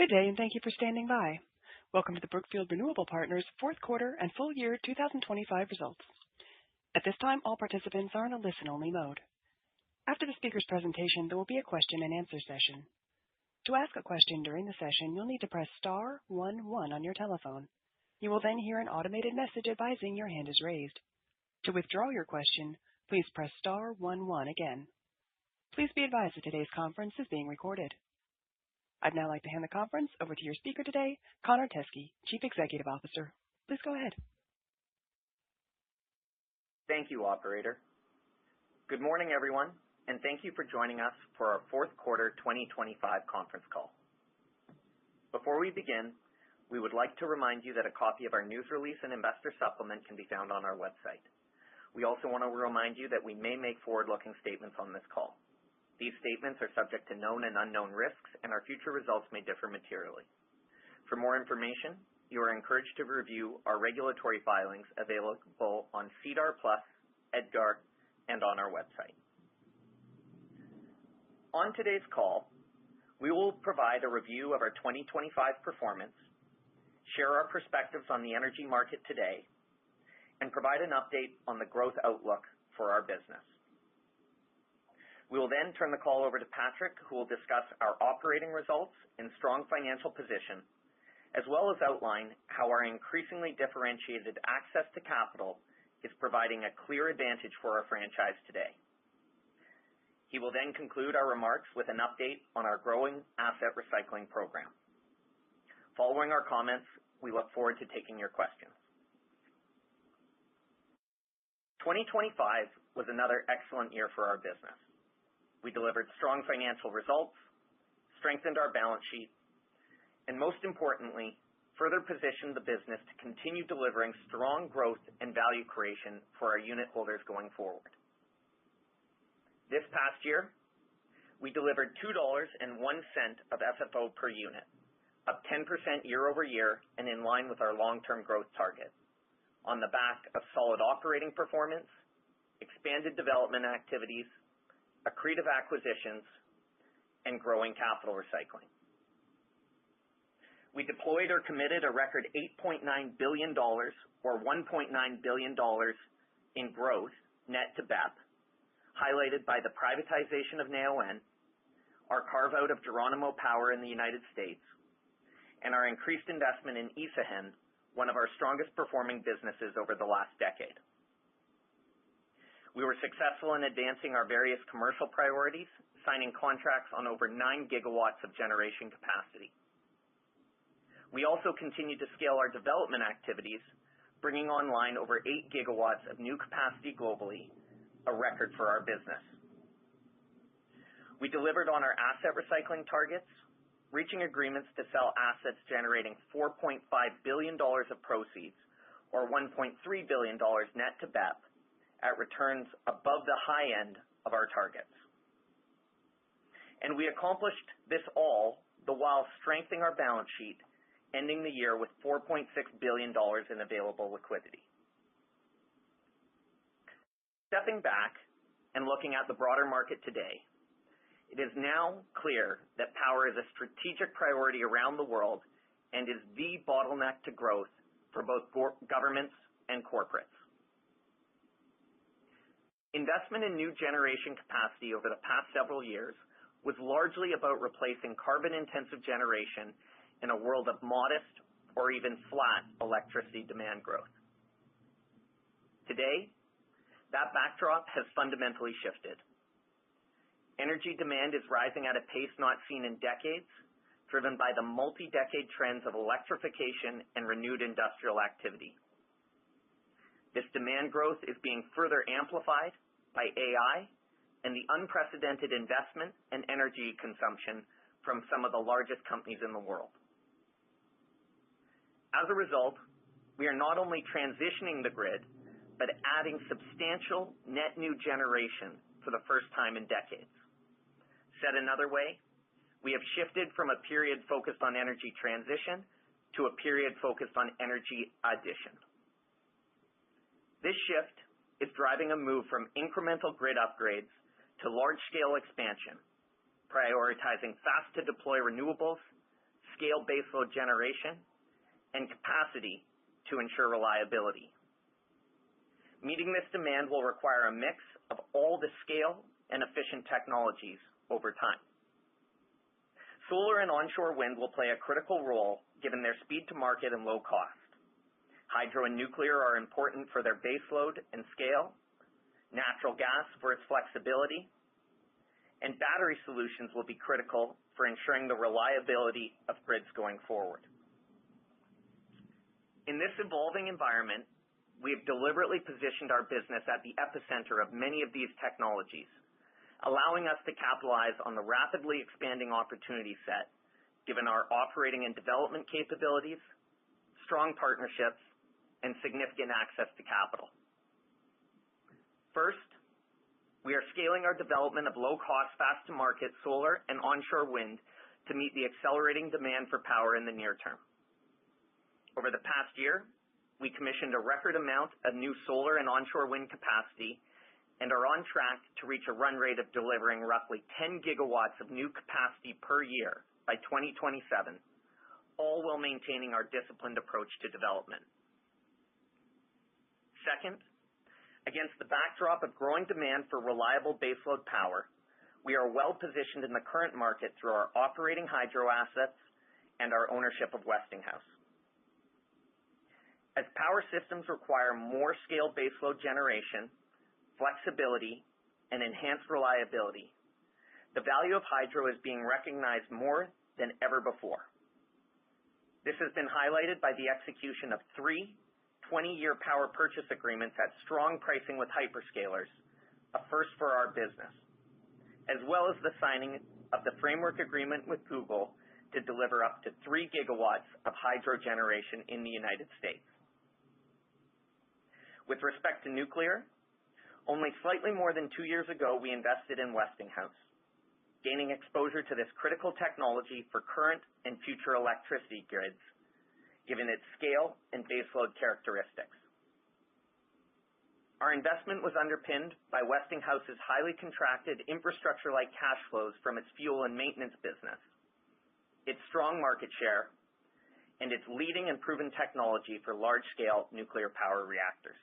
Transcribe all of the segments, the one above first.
Good day, and thank you for standing by. Welcome to the Brookfield Renewable Partners fourth quarter and full year 2025 results. At this time, all participants are in a listen-only mode. After the speaker's presentation, there will be a question-and-answer session. To ask a question during the session, you'll need to press star 11 on your telephone. You will then hear an automated message advising your hand is raised. To withdraw your question, please press star 11 again. Please be advised that today's conference is being recorded. I'd now like to hand the conference over to your speaker today, Connor Teskey, Chief Executive Officer. Please go ahead. Thank you, Operator. Good morning, everyone, and thank you for joining us for our fourth quarter 2025 conference call. Before we begin, we would like to remind you that a copy of our news release and investor supplement can be found on our website. We also want to remind you that we may make forward-looking statements on this call. These statements are subject to known and unknown risks, and our future results may differ materially. For more information, you are encouraged to review our regulatory filings available on SEDAR+, EDGAR, and on our website. On today's call, we will provide a review of our 2025 performance, share our perspectives on the energy market today, and provide an update on the growth outlook for our business. We will then turn the call over to Patrick, who will discuss our operating results and strong financial position, as well as outline how our increasingly differentiated access to capital is providing a clear advantage for our franchise today. He will then conclude our remarks with an update on our growing asset recycling program. Following our comments, we look forward to taking your questions. 2025 was another excellent year for our business. We delivered strong financial results, strengthened our balance sheet, and most importantly, further positioned the business to continue delivering strong growth and value creation for our unit holders going forward. This past year, we delivered $2.01 of FFO per unit, up 10% year over year and in line with our long-term growth target, on the back of solid operating performance, expanded development activities, accretive acquisitions, and growing capital recycling. We deployed or committed a record $8.9 billion, or $1.9 billion in growth net to BEP, highlighted by the privatization of Neoen, our carve-out of Geronimo Power in the United States, and our increased investment in Isagen, one of our strongest performing businesses over the last decade. We were successful in advancing our various commercial priorities, signing contracts on over 9 gigawatts of generation capacity. We also continued to scale our development activities, bringing online over 8 gigawatts of new capacity globally, a record for our business. We delivered on our asset recycling targets, reaching agreements to sell assets generating $4.5 billion of proceeds, or $1.3 billion net to BEP, at returns above the high end of our targets. And we accomplished this all the while strengthening our balance sheet, ending the year with $4.6 billion in available liquidity. Stepping back and looking at the broader market today, it is now clear that power is a strategic priority around the world and is the bottleneck to growth for both governments and corporates. Investment in new generation capacity over the past several years was largely about replacing carbon-intensive generation in a world of modest or even flat electricity demand growth. Today, that backdrop has fundamentally shifted. Energy demand is rising at a pace not seen in decades, driven by the multi-decade trends of electrification and renewed industrial activity. This demand growth is being further amplified by AI and the unprecedented investment and energy consumption from some of the largest companies in the world. As a result, we are not only transitioning the grid, but adding substantial net new generation for the first time in decades. Said another way, we have shifted from a period focused on energy transition to a period focused on energy addition. This shift is driving a move from incremental grid upgrades to large-scale expansion, prioritizing fast-to-deploy renewables, scale baseload generation and capacity to ensure reliability. Meeting this demand will require a mix of all the scale and efficient technologies over time. Solar and onshore wind will play a critical role given their speed to market and low cost. Hydro and nuclear are important for their baseload and scale, natural gas for its flexibility, and battery solutions will be critical for ensuring the reliability of grids going forward. In this evolving environment, we have deliberately positioned our business at the epicenter of many of these technologies, allowing us to capitalize on the rapidly expanding opportunity set, given our operating and development capabilities, strong partnerships, and significant access to capital. First, we are scaling our development of low-cost, fast-to-market solar and onshore wind to meet the accelerating demand for power in the near term. Over the past year, we commissioned a record amount of new solar and onshore wind capacity and are on track to reach a run rate of delivering roughly 10 gigawatts of new capacity per year by 2027, all while maintaining our disciplined approach to development. Second, against the backdrop of growing demand for reliable baseload power, we are well positioned in the current market through our operating hydro assets and our ownership of Westinghouse. As power systems require more scale baseload generation, flexibility, and enhanced reliability, the value of hydro is being recognized more than ever before. This has been highlighted by the execution of 3 20-year power purchase agreements at strong pricing with hyperscalers, a first for our business, as well as the signing of the framework agreement with Google to deliver up to 3 gigawatts of hydro generation in the United States. With respect to nuclear, only slightly more than 2 years ago, we invested in Westinghouse, gaining exposure to this critical technology for current and future electricity grids, given its scale and baseload characteristics. Our investment was underpinned by Westinghouse's highly contracted infrastructure-like cash flows from its fuel and maintenance business, its strong market share, and its leading and proven technology for large-scale nuclear power reactors.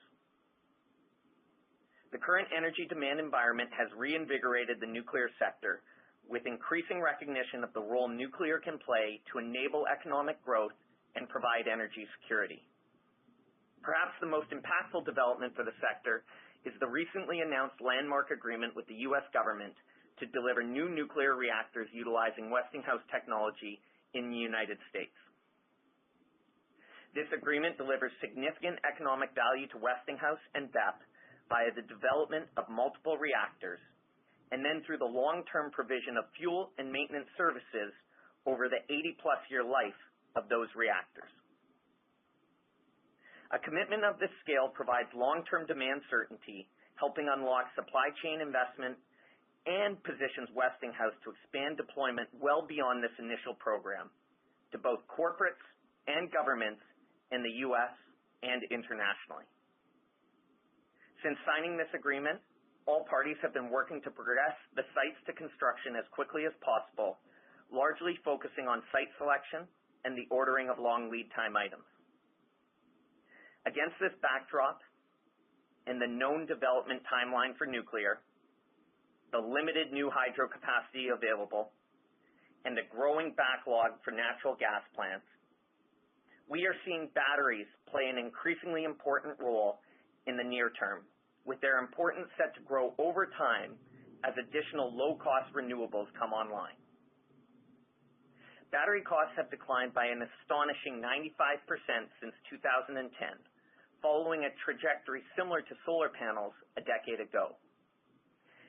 The current energy demand environment has reinvigorated the nuclear sector with increasing recognition of the role nuclear can play to enable economic growth and provide energy security. Perhaps the most impactful development for the sector is the recently announced landmark agreement with the U.S. government to deliver new nuclear reactors utilizing Westinghouse technology in the United States. This agreement delivers significant economic value to Westinghouse and BEP via the development of multiple reactors, and then through the long-term provision of fuel and maintenance services over the 80-plus year life of those reactors. A commitment of this scale provides long-term demand certainty, helping unlock supply chain investment and positions Westinghouse to expand deployment well beyond this initial program to both corporates and governments in the U.S. and internationally. Since signing this agreement, all parties have been working to progress the sites to construction as quickly as possible, largely focusing on site selection and the ordering of long lead time items. Against this backdrop and the known development timeline for nuclear, the limited new hydro capacity available, and the growing backlog for natural gas plants, we are seeing batteries play an increasingly important role in the near term, with their importance set to grow over time as additional low-cost renewables come online. Battery costs have declined by an astonishing 95% since 2010, following a trajectory similar to solar panels a decade ago.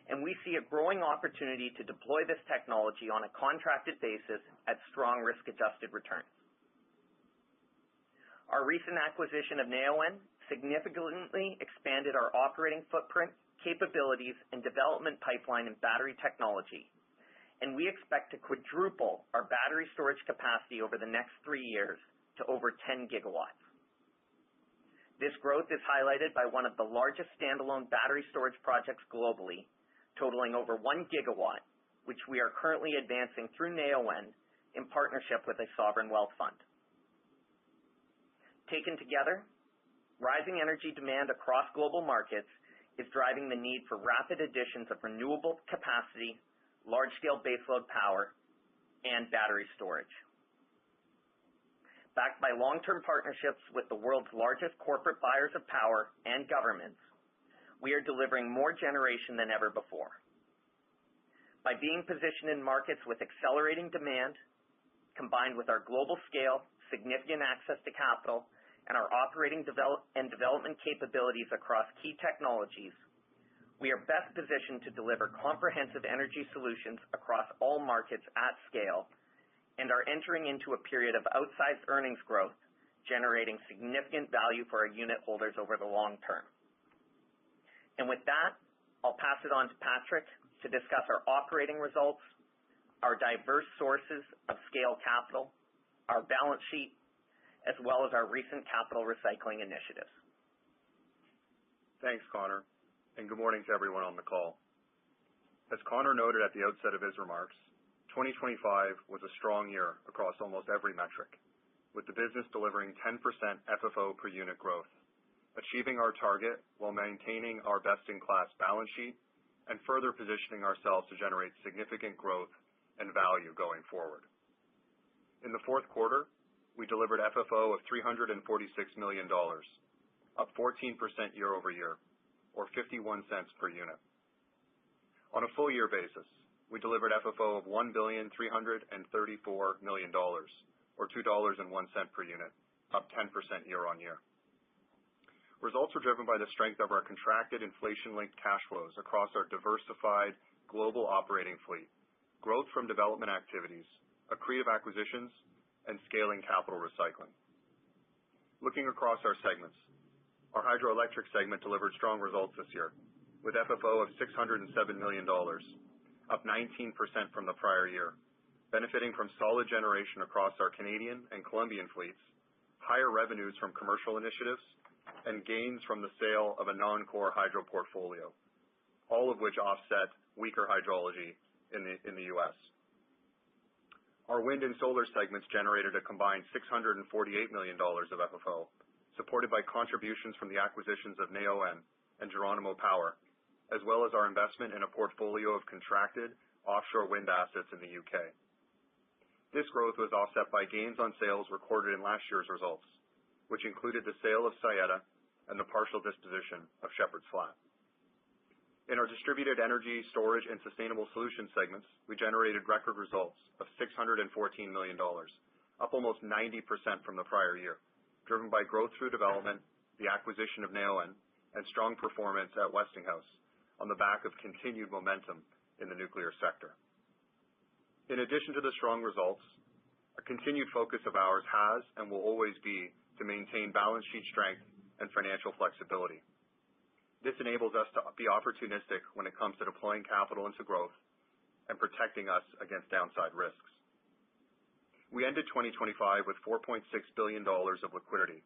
And we see a growing opportunity to deploy this technology on a contracted basis at strong risk-adjusted returns. Our recent acquisition of Neoen significantly expanded our operating footprint, capabilities, and development pipeline in battery technology, and we expect to quadruple our battery storage capacity over the next 3 years to over 10 gigawatts. This growth is highlighted by one of the largest standalone battery storage projects globally, totaling over 1 gigawatt, which we are currently advancing through Neoen in partnership with a sovereign wealth fund. Taken together, rising energy demand across global markets is driving the need for rapid additions of renewable capacity, large-scale baseload power, and battery storage. Backed by long-term partnerships with the world's largest corporate buyers of power and governments, we are delivering more generation than ever before. By being positioned in markets with accelerating demand, combined with our global scale, significant access to capital, and our operating development capabilities across key technologies, we are best positioned to deliver comprehensive energy solutions across all markets at scale and are entering into a period of outsized earnings growth, generating significant value for our unit holders over the long term. And with that, I'll pass it on to Patrick to discuss our operating results, our diverse sources of scale capital, our balance sheet, as well as our recent capital recycling initiatives. Thanks, Connor, and good morning to everyone on the call. As Connor noted at the outset of his remarks, 2025 was a strong year across almost every metric, with the business delivering 10% FFO per unit growth, achieving our target while maintaining our best-in-class balance sheet and further positioning ourselves to generate significant growth and value going forward. In the fourth quarter, we delivered FFO of $346 million, up 14% year over year, or 51 cents per unit. On a full year basis, we delivered FFO of $1,334 million, or $2.01 per unit, up 10% year on year. Results were driven by the strength of our contracted inflation-linked cash flows across our diversified global operating fleet, growth from development activities, accretive acquisitions, and scaling capital recycling. Looking across our segments, our hydroelectric segment delivered strong results this year, with FFO of $607 million, up 19% from the prior year, benefiting from solid generation across our Canadian and Colombian fleets, higher revenues from commercial initiatives, and gains from the sale of a non-core hydro portfolio, all of which offset weaker hydrology in the U.S. Our wind and solar segments generated a combined $648 million of FFO, supported by contributions from the acquisitions of Neoen and Geronimo Power, as well as our investment in a portfolio of contracted offshore wind assets in the UK. This growth was offset by gains on sales recorded in last year's results, which included the sale of Saeta and the partial disposition of Shepherd's Flat. In our distributed energy, storage, and sustainable solutions segments, we generated record results of $614 million, up almost 90% from the prior year, driven by growth through development, the acquisition of Neoen, and strong performance at Westinghouse on the back of continued momentum in the nuclear sector. In addition to the strong results, a continued focus of ours has and will always be to maintain balance sheet strength and financial flexibility. This enables us to be opportunistic when it comes to deploying capital into growth and protecting us against downside risks. We ended 2025 with $4.6 billion of liquidity,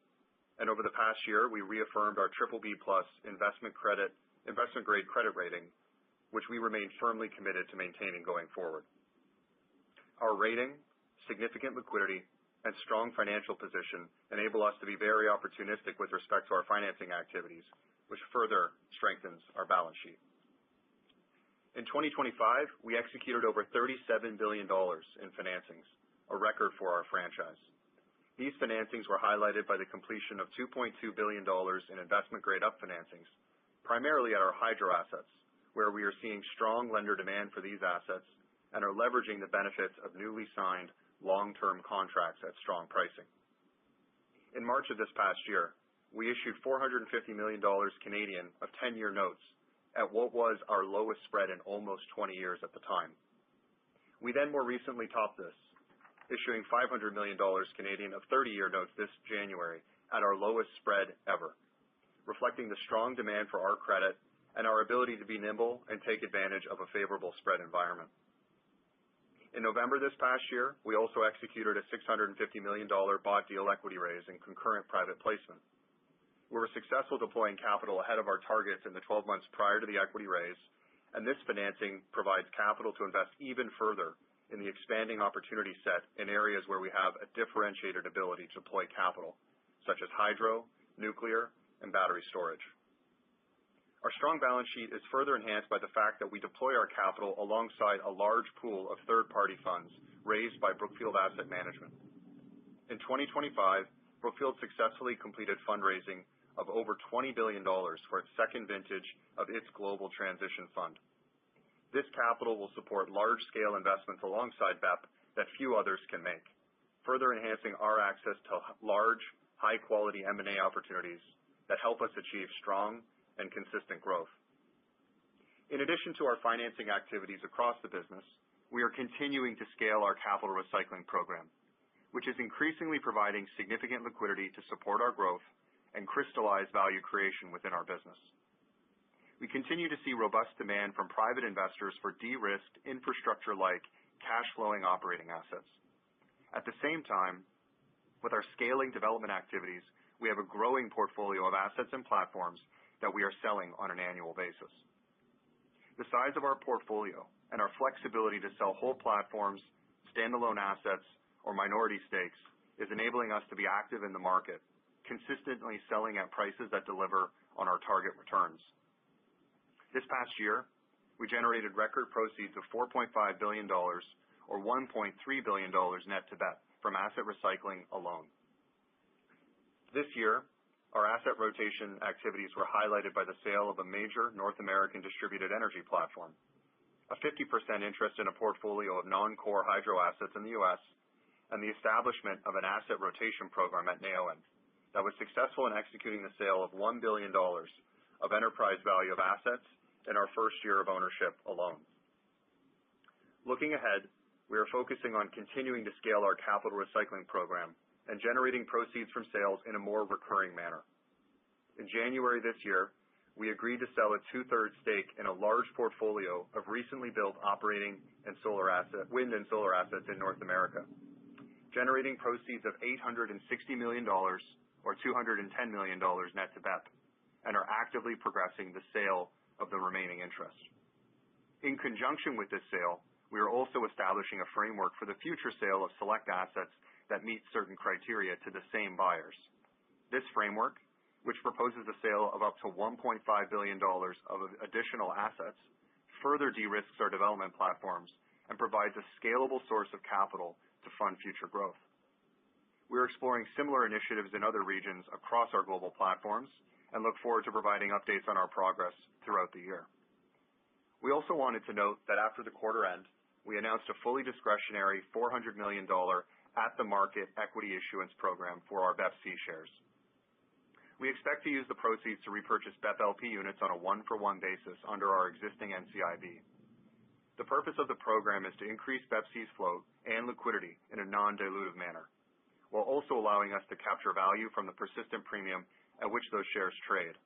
and over the past year, we reaffirmed our BBB+ investment-grade credit rating, which we remain firmly committed to maintaining going forward. Our rating, significant liquidity, and strong financial position enable us to be very opportunistic with respect to our financing activities, which further strengthens our balance sheet. In 2025, we executed over $37 billion in financings, a record for our franchise. These financings were highlighted by the completion of $2.2 billion in investment-grade up financings, primarily at our hydro assets, where we are seeing strong lender demand for these assets and are leveraging the benefits of newly signed long-term contracts at strong pricing. In March of this past year, we issued $450 million Canadian of 10-year notes at what was our lowest spread in almost 20 years at the time. We then more recently topped this, issuing $500 million Canadian of 30-year notes this January at our lowest spread ever, reflecting the strong demand for our credit and our ability to be nimble and take advantage of a favorable spread environment. In November this past year, we also executed a $650 million bought deal equity raise and concurrent private placement. We were successful deploying capital ahead of our targets in the 12 months prior to the equity raise, and this financing provides capital to invest even further in the expanding opportunity set in areas where we have a differentiated ability to deploy capital, such as hydro, nuclear, and battery storage. Our strong balance sheet is further enhanced by the fact that we deploy our capital alongside a large pool of third-party funds raised by Brookfield Asset Management. In 2025, Brookfield successfully completed fundraising of over $20 billion for its second vintage of its Global Transition Fund. This capital will support large-scale investments alongside BEP that few others can make, further enhancing our access to large, high-quality M&A opportunities that help us achieve strong and consistent growth. In addition to our financing activities across the business, we are continuing to scale our capital recycling program, which is increasingly providing significant liquidity to support our growth and crystallize value creation within our business. We continue to see robust demand from private investors for de-risked infrastructure-like cash-flowing operating assets. At the same time, with our scaling development activities, we have a growing portfolio of assets and platforms that we are selling on an annual basis. The size of our portfolio and our flexibility to sell whole platforms, standalone assets, or minority stakes is enabling us to be active in the market, consistently selling at prices that deliver on our target returns. This past year, we generated record proceeds of $4.5 billion or $1.3 billion net to BEP from asset recycling alone. This year, our asset rotation activities were highlighted by the sale of a major North American distributed energy platform, a 50% interest in a portfolio of non-core hydro assets in the U.S., and the establishment of an asset rotation program at Neoen that was successful in executing the sale of $1 billion of enterprise value of assets in our first year of ownership alone. Looking ahead, we are focusing on continuing to scale our capital recycling program and generating proceeds from sales in a more recurring manner. In January this year, we agreed to sell a two-thirds stake in a large portfolio of recently built operating wind and solar assets in North America, generating proceeds of $860 million or $210 million net to BEP, and are actively progressing the sale of the remaining interest. In conjunction with this sale, we are also establishing a framework for the future sale of select assets that meet certain criteria to the same buyers. This framework, which proposes the sale of up to $1.5 billion of additional assets, further de-risks our development platforms and provides a scalable source of capital to fund future growth. We're exploring similar initiatives in other regions across our global platforms and look forward to providing updates on our progress throughout the year. We also wanted to note that after the quarter end, we announced a fully discretionary $400 million at-the-market equity issuance program for our BEPC shares. We expect to use the proceeds to repurchase BEP LP units on a one-for-one basis under our existing NCIB. The purpose of the program is to increase BEPC's float and liquidity in a non-dilutive manner, while also allowing us to capture value from the persistent premium at which those shares trade,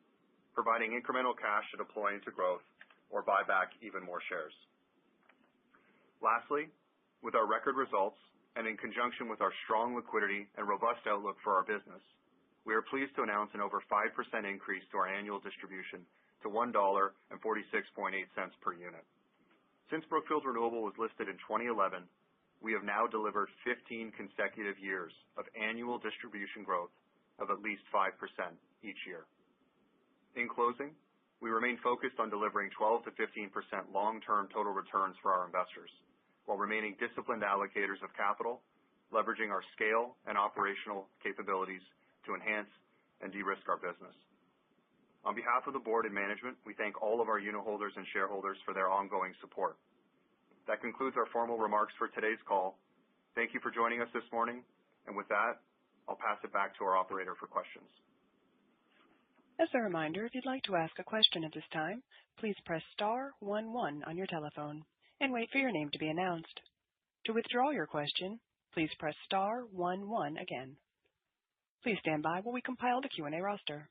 providing incremental cash to deploy into growth or buy back even more shares. Lastly, with our record results, and in conjunction with our strong liquidity and robust outlook for our business, we are pleased to announce an over 5% increase to our annual distribution to $1.468 per unit. Since Brookfield Renewable was listed in 2011, we have now delivered 15 consecutive years of annual distribution growth of at least 5% each year. In closing, we remain focused on delivering 12 to 15% long-term total returns for our investors, while remaining disciplined allocators of capital, leveraging our scale and operational capabilities to enhance and de-risk our business. On behalf of the board and management, we thank all of our unitholders and shareholders for their ongoing support. That concludes our formal remarks for today's call. Thank you for joining us this morning, and with that, I'll pass it back to our operator for questions. As a reminder, if you'd like to ask a question at this time, please press star 11 on your telephone and wait for your name to be announced. To withdraw your question, please press star 11 again. Please stand by while we compile the Q&A roster.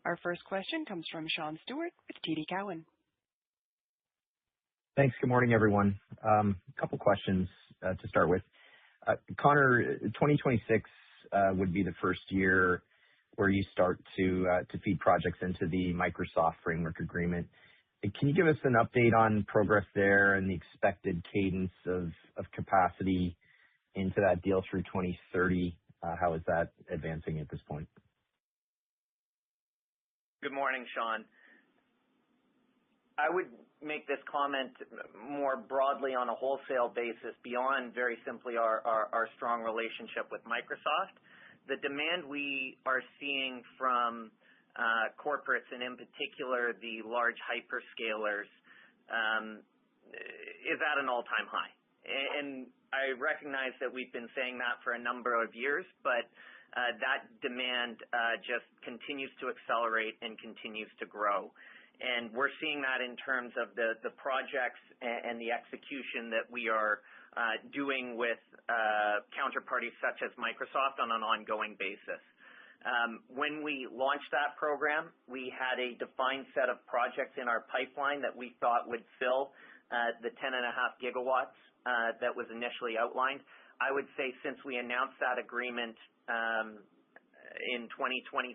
Our first question comes from Sean Stewart with TD Cowen. Thanks. Good morning, everyone. A couple questions to start with. Connor, 2026 would be the first year where you start to feed projects into the Microsoft framework agreement. Can you give us an update on progress there and the expected cadence of capacity into that deal through 2030? How is that advancing at this point? Good morning, Sean. I would make this comment more broadly on a wholesale basis beyond very simply our strong relationship with Microsoft. The demand we are seeing from corporates, and in particular the large hyperscalers, is at an all-time high. And I recognize that we've been saying that for a number of years, but that demand just continues to accelerate and continues to grow. And we're seeing that in terms of the projects and the execution that we are doing with counterparties such as Microsoft on an ongoing basis. When we launched that program, we had a defined set of projects in our pipeline that we thought would fill the 10.5 gigawatts that was initially outlined. I would say since we announced that agreement in 2025,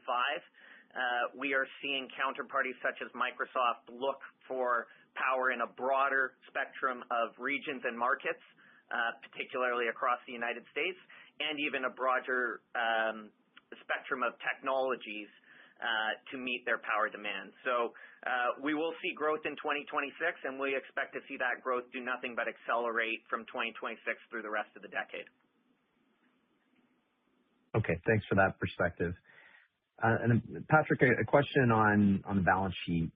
we are seeing counterparties such as Microsoft look for power in a broader spectrum of regions and markets, particularly across the United States, and even a broader spectrum of technologies to meet their power demand. So we will see growth in 2026, and we expect to see that growth do nothing but accelerate from 2026 through the rest of the decade. Okay, thanks for that perspective. And Patrick, a question on the balance sheet.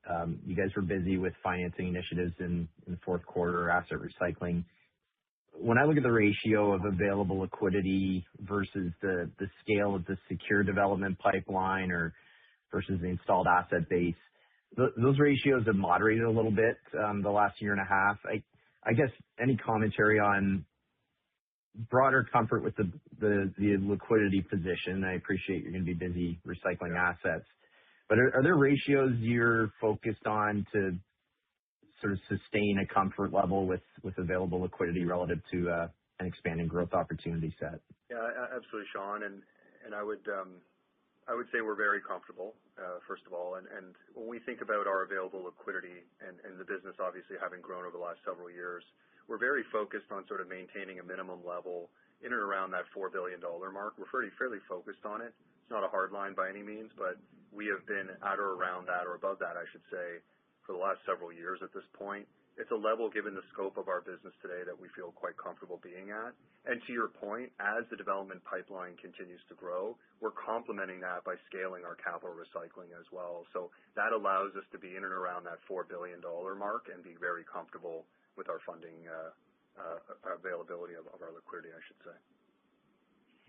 You guys were busy with financing initiatives in the fourth quarter, asset recycling. When I look at the ratio of available liquidity versus the scale of the secure development pipeline or versus the installed asset base, those ratios have moderated a little bit the last year and a half. I guess any commentary on broader comfort with the liquidity position? I appreciate you're going to be busy recycling assets, but are there ratios you're focused on to sort of sustain a comfort level with available liquidity relative to an expanding growth opportunity set? Yeah, absolutely, Sean. And I would say we're very comfortable, first of all. And when we think about our available liquidity and the business obviously having grown over the last several years, we're very focused on sort of maintaining a minimum level in and around that $4 billion mark. We're fairly focused on it. It's not a hard line by any means, but we have been at or around that, or above that, I should say, for the last several years at this point. It's a level, given the scope of our business today, that we feel quite comfortable being at. And to your point, as the development pipeline continues to grow, we're complementing that by scaling our capital recycling as well. So that allows us to be in and around that $4 billion mark and be very comfortable with our funding availability of our liquidity, I should say.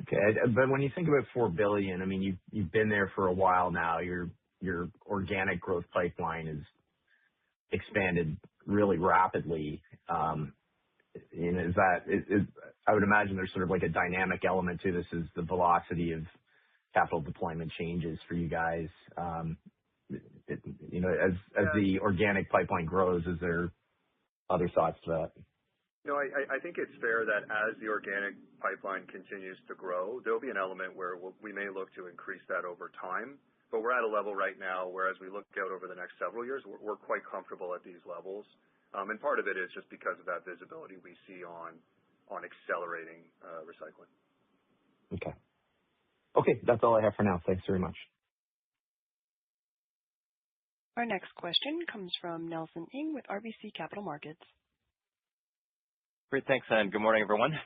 Okay, but when you think about $4 billion, I mean, you've been there for a while now. Your organic growth pipeline is expanded really rapidly. You know, I would imagine there's sort of like a dynamic element to this as the velocity of capital deployment changes for you guys. You know, as the organic pipeline grows, is there other thoughts to that? No, I think it's fair that as the organic pipeline continues to grow, there'll be an element where we may look to increase that over time. But we're at a level right now where, as we look out over the next several years, we're quite comfortable at these levels. And part of it is just because of that visibility we see on accelerating recycling. Okay, that's all I have for now. Thanks very much. Our next question comes from Nelson Ng with RBC Capital Markets. Great, thanks, and good morning, everyone.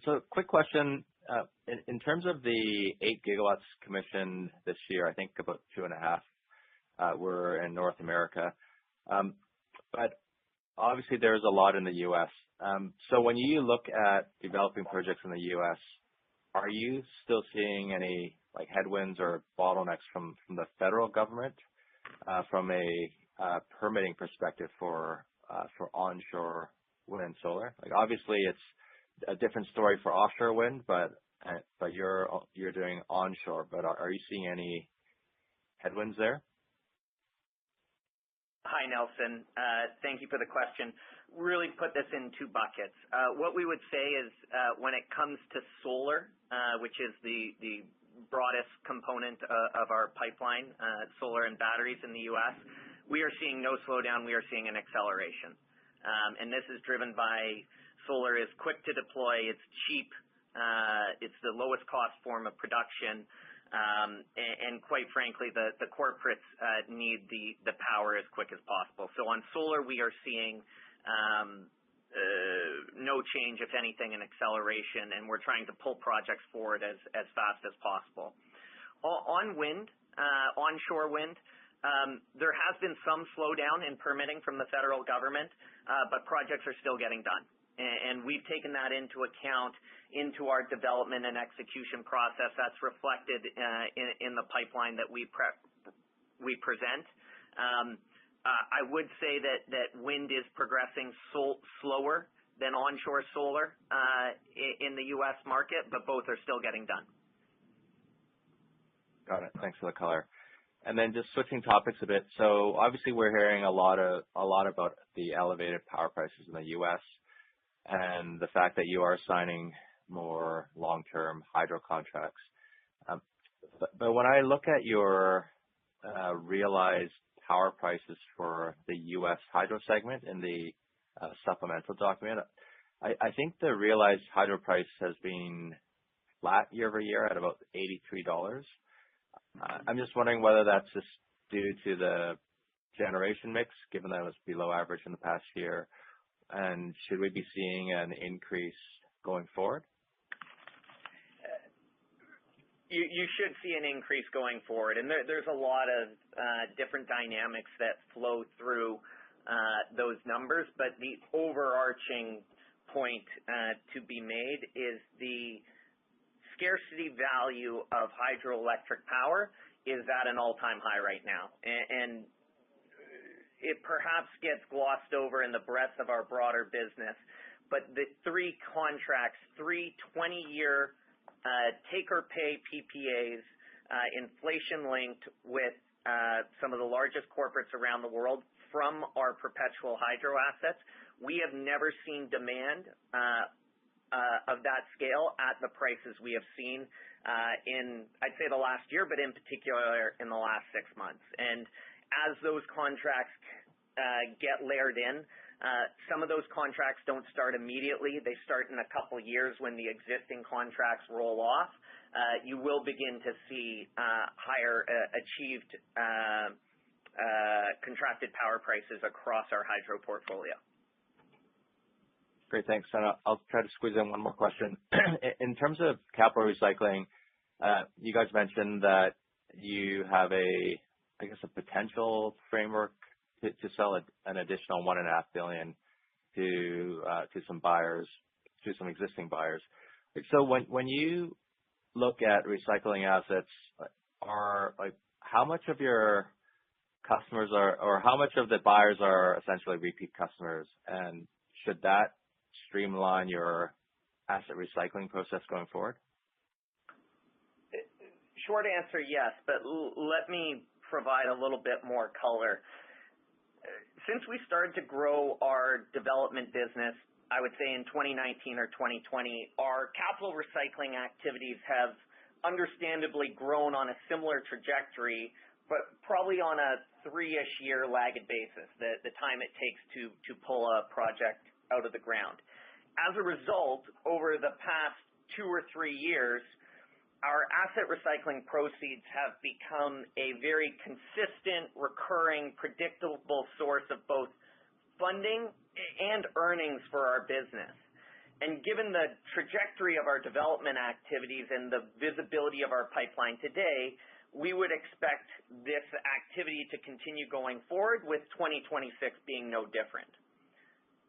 So quick question. In terms of the 8 gigawatts commissioned this year, I think about 2.5 were in North America. But obviously there's a lot in the U.S. So when you look at developing projects in the U.S., are you still seeing any like headwinds or bottlenecks from the federal government from a permitting perspective for onshore wind and solar? Like obviously it's a different story for offshore wind, but you're doing onshore. But are you seeing any headwinds there? Hi, Nelson. Thank you for the question. Really put this in two buckets. What we would say is when it comes to solar, which is the broadest component of our pipeline, solar and batteries in the U.S., we are seeing no slowdown. We are seeing an acceleration. And this is driven by solar is quick to deploy. It's cheap. It's the lowest cost form of production. And quite frankly, the corporates need the power as quick as possible. So on solar, we are seeing no change, if anything, an acceleration, and we're trying to pull projects forward as fast as possible. On wind, onshore wind, there has been some slowdown in permitting from the federal government, but projects are still getting done. And we've taken that into account into our development and execution process. That's reflected in the pipeline that we present. I would say that wind is progressing slower than onshore solar in the U.S. market, but both are still getting done. Got it. Thanks for the color. And then just switching topics a bit. So obviously we're hearing a lot about the elevated power prices in the U.S. and the fact that you are signing more long-term hydro contracts. But when I look at your realized power prices for the U.S. hydro segment in the supplemental document, I think the realized hydro price has been flat year over year at about $83. I'm just wondering whether that's just due to the generation mix, given that it was below average in the past year, and should we be seeing an increase going forward? You should see an increase going forward, and there's a lot of different dynamics that flow through those numbers, but the overarching point to be made is the scarcity value of hydroelectric power is at an all-time high right now, and it perhaps gets glossed over in the breadth of our broader business, but the three contracts, 20-year take-or-pay PPAs, inflation-linked with some of the largest corporates around the world from our perpetual hydro assets. We have never seen demand of that scale at the prices we have seen in, I'd say, the last year, but in particular in the last 6 months. And as those contracts get layered in, some of those contracts don't start immediately. They start in a couple years when the existing contracts roll off. You will begin to see higher achieved contracted power prices across our hydro portfolio. Great, thanks. And I'll try to squeeze in one more question. In terms of capital recycling, you guys mentioned that you have a potential framework to sell an additional $1.5 billion to some buyers, to some existing buyers. So when you look at recycling assets, how much of your customers or how much of the buyers are essentially repeat customers, and should that streamline your asset recycling process going forward? Short answer, yes, but let me provide a little bit more color. Since we started to grow our development business, I would say in 2019 or 2020, our capital recycling activities have understandably grown on a similar trajectory, but probably on a 3-ish year lagged basis, the time it takes to pull a project out of the ground. As a result, over the past 2 or 3 years, our asset recycling proceeds have become a very consistent, recurring, predictable source of both funding and earnings for our business. And given the trajectory of our development activities and the visibility of our pipeline today, we would expect this activity to continue going forward, with 2026 being no different.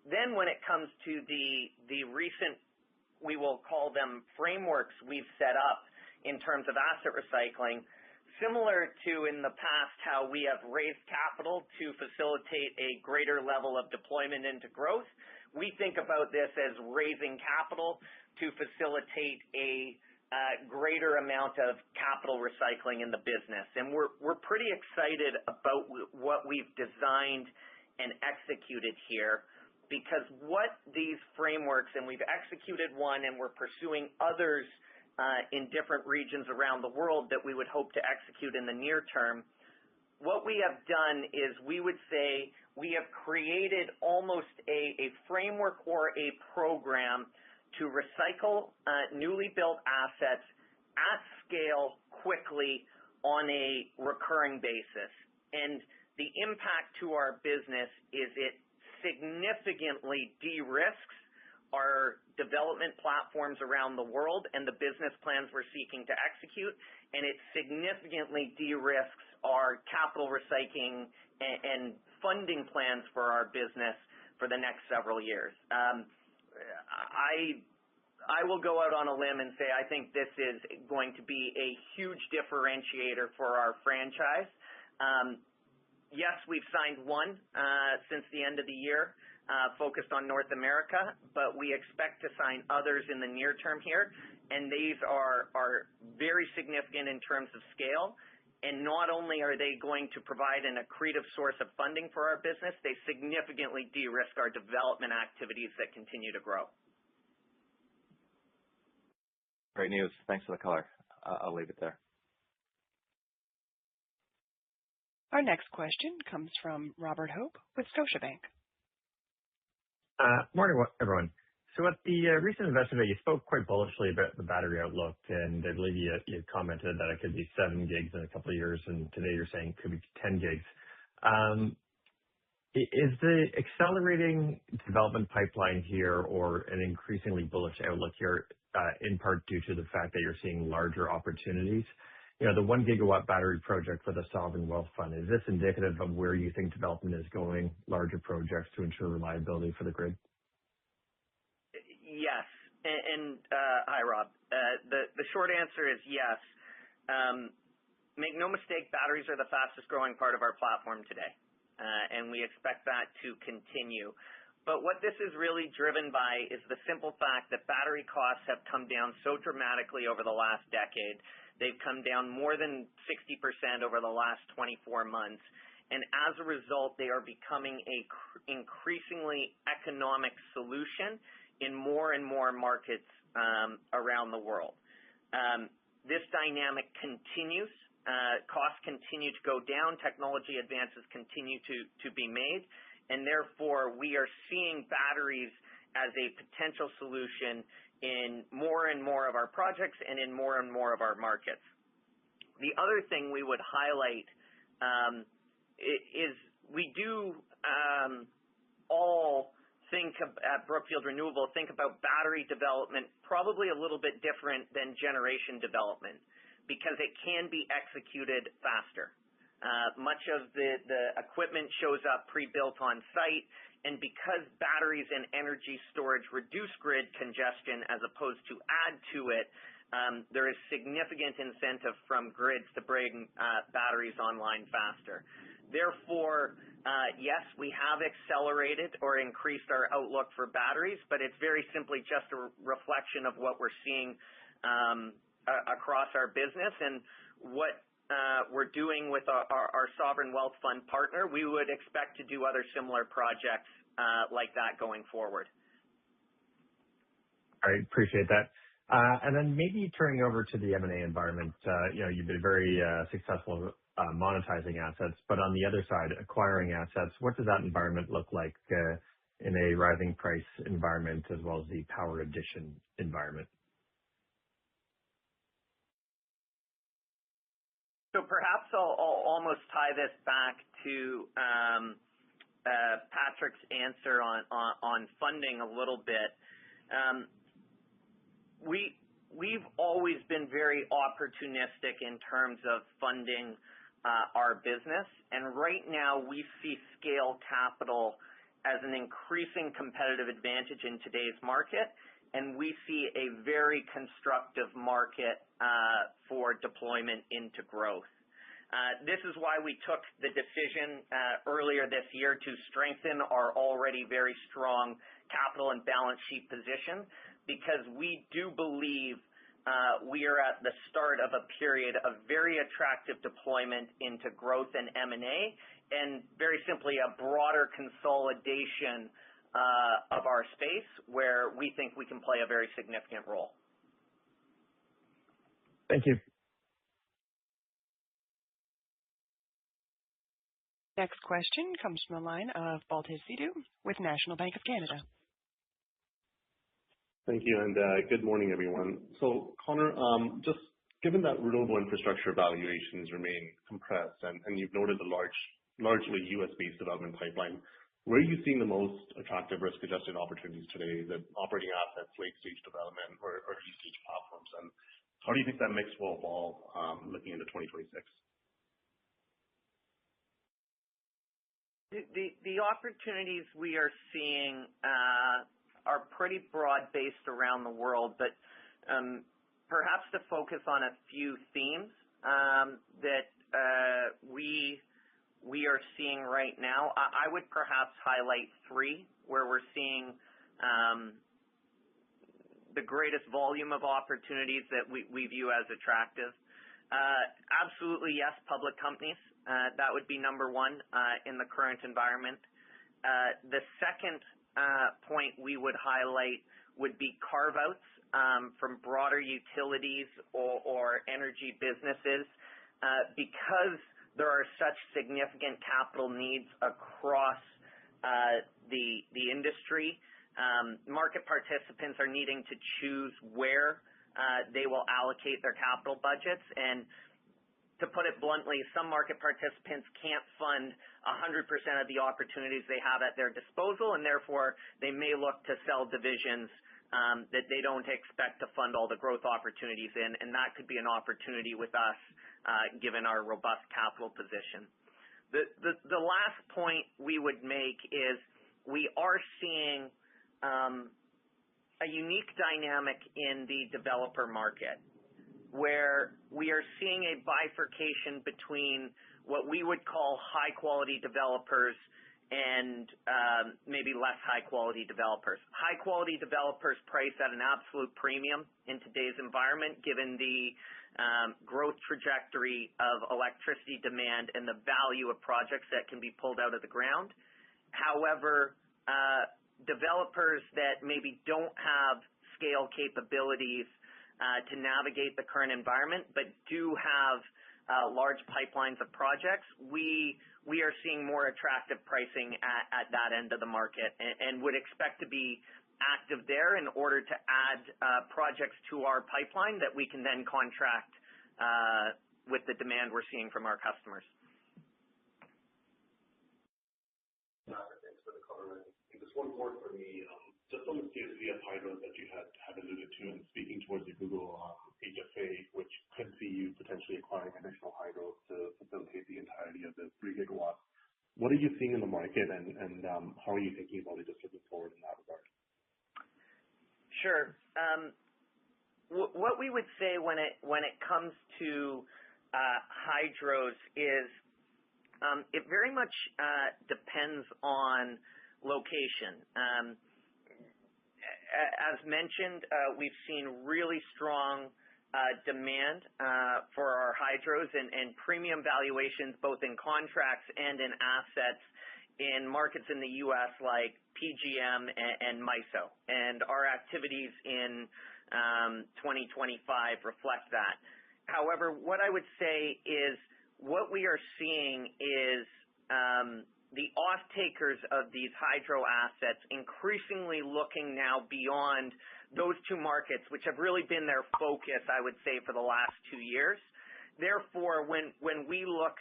Then when it comes to the recent, we will call them frameworks we've set up in terms of asset recycling, similar to in the past how we have raised capital to facilitate a greater level of deployment into growth, we think about this as raising capital to facilitate a greater amount of capital recycling in the business. And we're pretty excited about what we've designed and executed here, because what these frameworks, and we've executed one and we're pursuing others in different regions around the world that we would hope to execute in the near term. What we have done is we would say we have created almost a framework or a program to recycle newly built assets at scale quickly on a recurring basis. And the impact to our business is it significantly de-risks our development platforms around the world and the business plans we're seeking to execute, and it significantly de-risks our capital recycling and funding plans for our business for the next several years. I will go out on a limb and say I think this is going to be a huge differentiator for our franchise. Yes, we've signed one since the end of the year, focused on North America, but we expect to sign others in the near term here, and these are very significant in terms of scale. And not only are they going to provide an accretive source of funding for our business, they significantly de-risk our development activities that continue to grow. Great news. Thanks for the color. I'll leave it there. Our next question comes from Robert Hope with Scotiabank. Morning, everyone. So at the recent Investor Day, you spoke quite bullishly about the battery outlook, and I believe you commented that it could be 7 gigs in a couple of years, and today you're saying it could be 10 gigs. Is the accelerating development pipeline here or an increasingly bullish outlook here in part due to the fact that you're seeing larger opportunities? You know, the 1 gigawatt battery project for the Sovereign Wealth Fund, is this indicative of where you think development is going, larger projects to ensure reliability for the grid? Yes. And hi, Rob. The short answer is yes. Make no mistake, batteries are the fastest growing part of our platform today, and we expect that to continue. But what this is really driven by is the simple fact that battery costs have come down so dramatically over the last decade. They've come down more than 60% over the last 24 months. And as a result, they are becoming an increasingly economic solution in more and more markets around the world. This dynamic continues. Costs continue to go down. Technology advances continue to be made. And therefore, we are seeing batteries as a potential solution in more and more of our projects and in more and more of our markets. The other thing we would highlight is we do all think at Brookfield Renewable, think about battery development probably a little bit different than generation development because it can be executed faster. Much of the equipment shows up pre-built on site, and because batteries and energy storage reduce grid congestion as opposed to add to it, there is significant incentive from grids to bring batteries online faster. Therefore, yes, we have accelerated or increased our outlook for batteries, but it's very simply just a reflection of what we're seeing across our business and what we're doing with our Sovereign Wealth Fund partner. We would expect to do other similar projects like that going forward. I appreciate that. And then maybe turning over to the M&A environment, you've been very successful monetizing assets, but on the other side, acquiring assets, what does that environment look like in a rising price environment as well as the power addition environment? So perhaps I'll almost tie this back to Patrick's answer on funding a little bit. We've always been very opportunistic in terms of funding our business, and right now we see scale capital as an increasing competitive advantage in today's market, and we see a very constructive market for deployment into growth. This is why we took the decision earlier this year to strengthen our already very strong capital and balance sheet position, because we do believe we are at the start of a period of very attractive deployment into growth and M&A, and very simply a broader consolidation of our space where we think we can play a very significant role. Thank you. Next question comes from the line of Baltej Sidhu with National Bank of Canada. Thank you, and good morning, everyone. So, Connor, just given that renewable infrastructure valuations remain compressed, and you've noted the largely U.S.-based development pipeline, where are you seeing the most attractive risk-adjusted opportunities today? Is it operating assets, late-stage development, or early-stage platforms? And how do you think that mix will evolve looking into 2026? The opportunities we are seeing are pretty broad-based around the world, but perhaps to focus on a few themes that we are seeing right now, I would perhaps highlight three where we're seeing the greatest volume of opportunities that we view as attractive. Absolutely, yes, public companies. That would be number one in the current environment. The second point we would highlight would be carve-outs from broader utilities or energy businesses because there are such significant capital needs across the industry. Market participants are needing to choose where they will allocate their capital budgets. And to put it bluntly, some market participants can't fund 100% of the opportunities they have at their disposal, and therefore they may look to sell divisions that they don't expect to fund all the growth opportunities in, and that could be an opportunity with us given our robust capital position. The last point we would make is we are seeing a unique dynamic in the developer market, where we are seeing a bifurcation between what we would call high-quality developers and maybe less high-quality developers. High-quality developers price at an absolute premium in today's environment, given the growth trajectory of electricity demand and the value of projects that can be pulled out of the ground. However, developers that maybe don't have scale capabilities to navigate the current environment, but do have large pipelines of projects, we are seeing more attractive pricing at that end of the market and would expect to be active there in order to add projects to our pipeline that we can then contract with the demand we're seeing from our customers. Thanks for the cover. Just one more for me. Just on the CSV of hydros that you had alluded to and speaking towards the Google HFA, which could see you potentially acquiring additional hydros to facilitate the entirety of the 3 gigawatts. What are you seeing in the market, and how are you thinking about it just looking forward in that regard? Sure. What we would say when it comes to hydros is it very much depends on location. As mentioned, we've seen really strong demand for our hydros and premium valuations, both in contracts and in assets in markets in the U.S. like PJM and MISO. And our activities in 2025 reflect that. However, what I would say is what we are seeing is the off-takers of these hydro assets increasingly looking now beyond those two markets, which have really been their focus, I would say, for the last 2 years. Therefore, when we look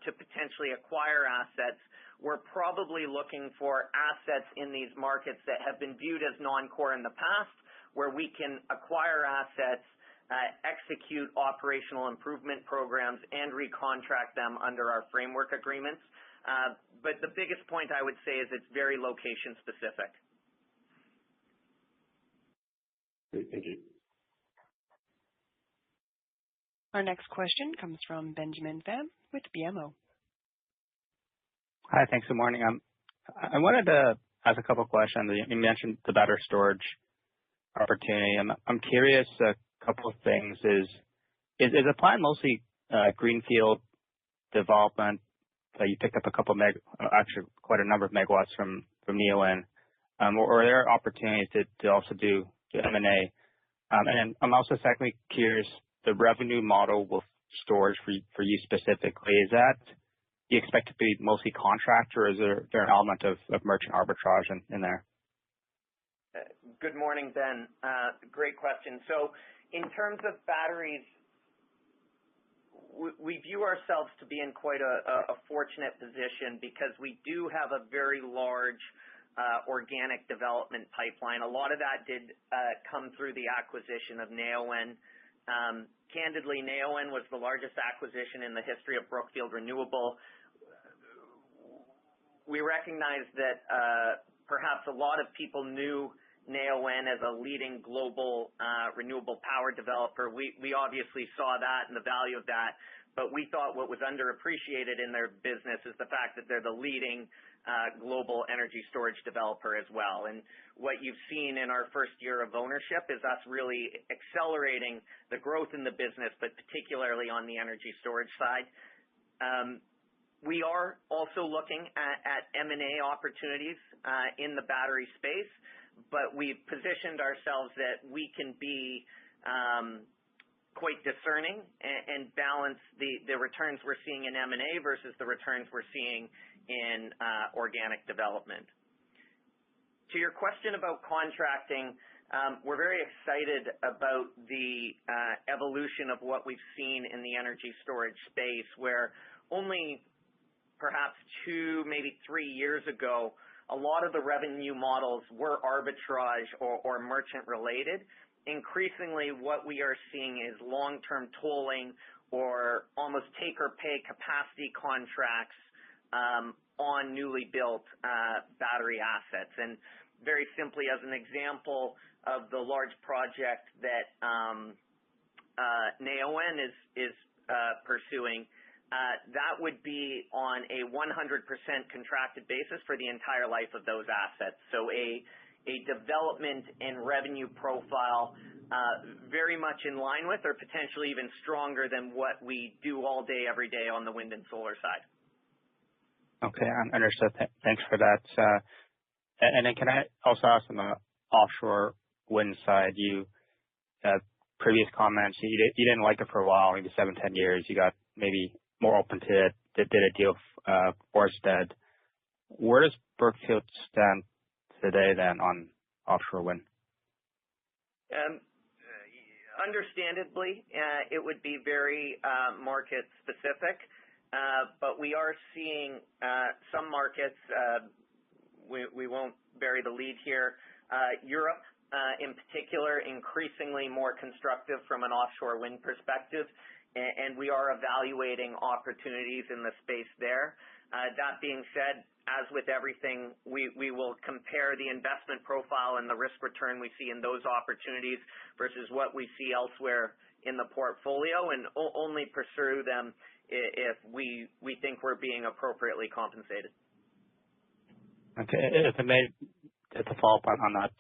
to potentially acquire assets, we're probably looking for assets in these markets that have been viewed as non-core in the past, where we can acquire assets, execute operational improvement programs, and recontract them under our framework agreements. But the biggest point I would say is it's very location specific. Great. Thank you. Our next question comes from Benjamin Pham with BMO. Hi, thanks. Good morning. I wanted to ask a couple of questions. You mentioned the battery storage opportunity. I'm curious, a couple of things. Is the plan mostly greenfield development? You picked up a couple of actually quite a number of megawatts from Neoen, or are there opportunities to also do M&A? And I'm also secondly curious, the revenue model with storage for you specifically, is that you expect to be mostly contract, or is there an element of merchant arbitrage in there? Good morning, Ben. Great question. So in terms of batteries, we view ourselves to be in quite a fortunate position because we do have a very large organic development pipeline. A lot of that did come through the acquisition of Neoen. Candidly, Neoen was the largest acquisition in the history of Brookfield Renewable. We recognize that perhaps a lot of people knew Neoen as a leading global renewable power developer. We obviously saw that and the value of that, but we thought what was underappreciated in their business is the fact that they're the leading global energy storage developer as well. And what you've seen in our first year of ownership is us really accelerating the growth in the business, but particularly on the energy storage side. We are also looking at M&A opportunities in the battery space, but we've positioned ourselves that we can be quite discerning and balance the returns we're seeing in M&A versus the returns we're seeing in organic development. To your question about contracting, we're very excited about the evolution of what we've seen in the energy storage space, where only perhaps 2, maybe 3 years ago, a lot of the revenue models were arbitrage or merchant related. Increasingly, what we are seeing is long-term tolling or almost take-or-pay capacity contracts on newly built battery assets. And very simply, as an example of the large project that Neoen is pursuing, that would be on a 100% contracted basis for the entire life of those assets. So a development and revenue profile very much in line with or potentially even stronger than what we do all day, every day on the wind and solar side. Okay, understood. Thanks for that. And then can I also ask on the offshore wind side, you previous comments, you didn't like it for a while, maybe 7-10 years. You got maybe more open to it, did a deal Ørsted. Where does Brookfield stand today then on offshore wind? Understandably, it would be very market specific, but we are seeing some markets, we won't bury the lead here, Europe in particular, increasingly more constructive from an offshore wind perspective. And we are evaluating opportunities in the space there. That being said, as with everything, we will compare the investment profile and the risk return we see in those opportunities versus what we see elsewhere in the portfolio, and only pursue them if we think we're being appropriately compensated. Okay, if I may, to follow up on that,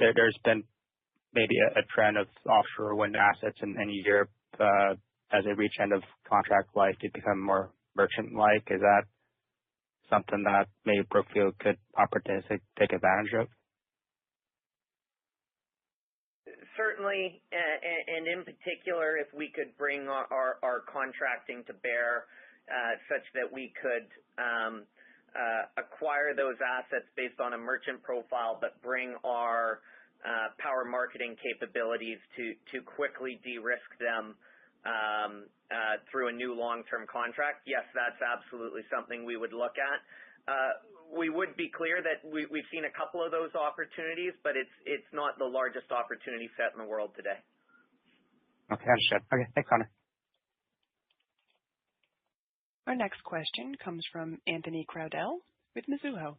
there's been maybe a trend of offshore wind assets in Europe as they reach end of contract life to become more merchant-like. Is that something that maybe Brookfield could opportunistically take advantage of? Certainly, and in particular, if we could bring our contracting to bear such that we could acquire those assets based on a merchant profile, but bring our power marketing capabilities to quickly de-risk them through a new long-term contract. Yes, that's absolutely something we would look at. We would be clear that we've seen a couple of those opportunities, but it's not the largest opportunity set in the world today. Okay, understood. Okay, thanks, Connor. Our next question comes from Anthony Crowdell with Mizuho.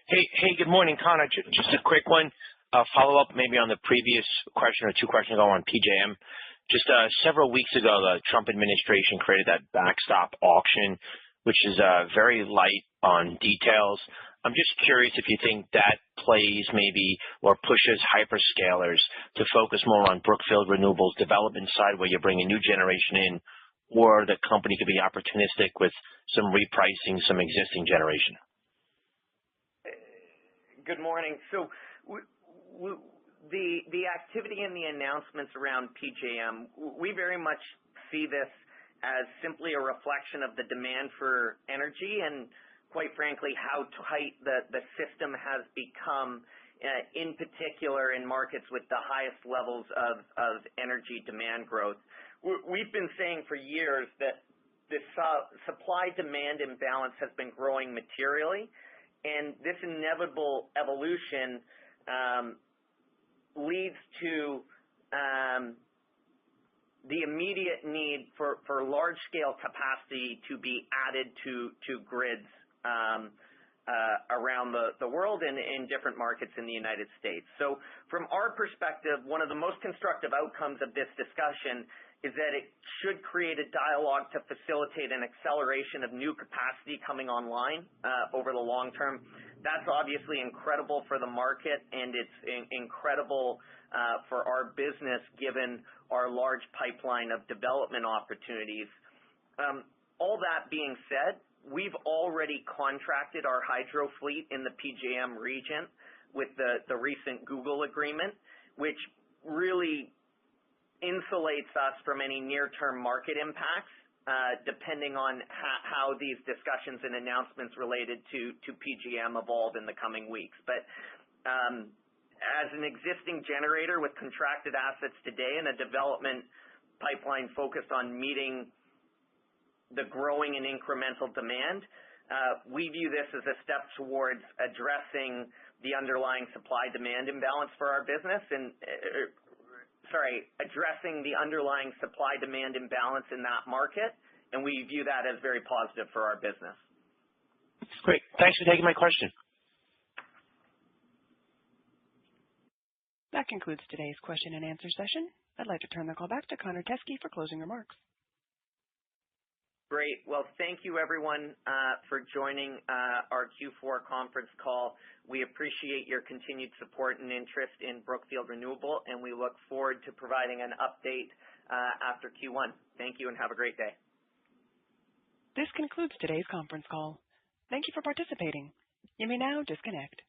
Hey, good morning, Connor. Just a quick one, follow up maybe on the previous question or 2 questions ago on PJM. Just several weeks ago, the Trump administration created that backstop auction, which is very light on details. I'm just curious if you think that plays maybe or pushes hyperscalers to focus more on Brookfield Renewable's development side, where you bring a new generation in, or the company could be opportunistic with some repricing some existing generation. Good morning. So the activity and the announcements around PJM, we very much see this as simply a reflection of the demand for energy and, quite frankly, how tight the system has become, in particular in markets with the highest levels of energy demand growth. We've been saying for years that this supply-demand imbalance has been growing materially, and this inevitable evolution leads to the immediate need for large-scale capacity to be added to grids around the world and in different markets in the United States. So from our perspective, one of the most constructive outcomes of this discussion is that it should create a dialogue to facilitate an acceleration of new capacity coming online over the long term. That's obviously incredible for the market, and it's incredible for our business given our large pipeline of development opportunities. All that being said, we've already contracted our hydro fleet in the PJM region with the recent Google agreement, which really insulates us from any near-term market impacts, depending on how these discussions and announcements related to PJM evolve in the coming weeks. But as an existing generator with contracted assets today and a development pipeline focused on meeting the growing and incremental demand, we view this as a step towards addressing the underlying supply-demand imbalance for our business and addressing the underlying supply-demand imbalance in that market, and we view that as very positive for our business. Great. Thanks for taking my question. That concludes today's question and answer session. I'd like to turn the call back to Connor Teskey for closing remarks. Great. Well, thank you, everyone, for joining our Q4 conference call. We appreciate your continued support and interest in Brookfield Renewable, and we look forward to providing an update after Q1. Thank you, and have a great day. This concludes today's conference call. Thank you for participating. You may now disconnect.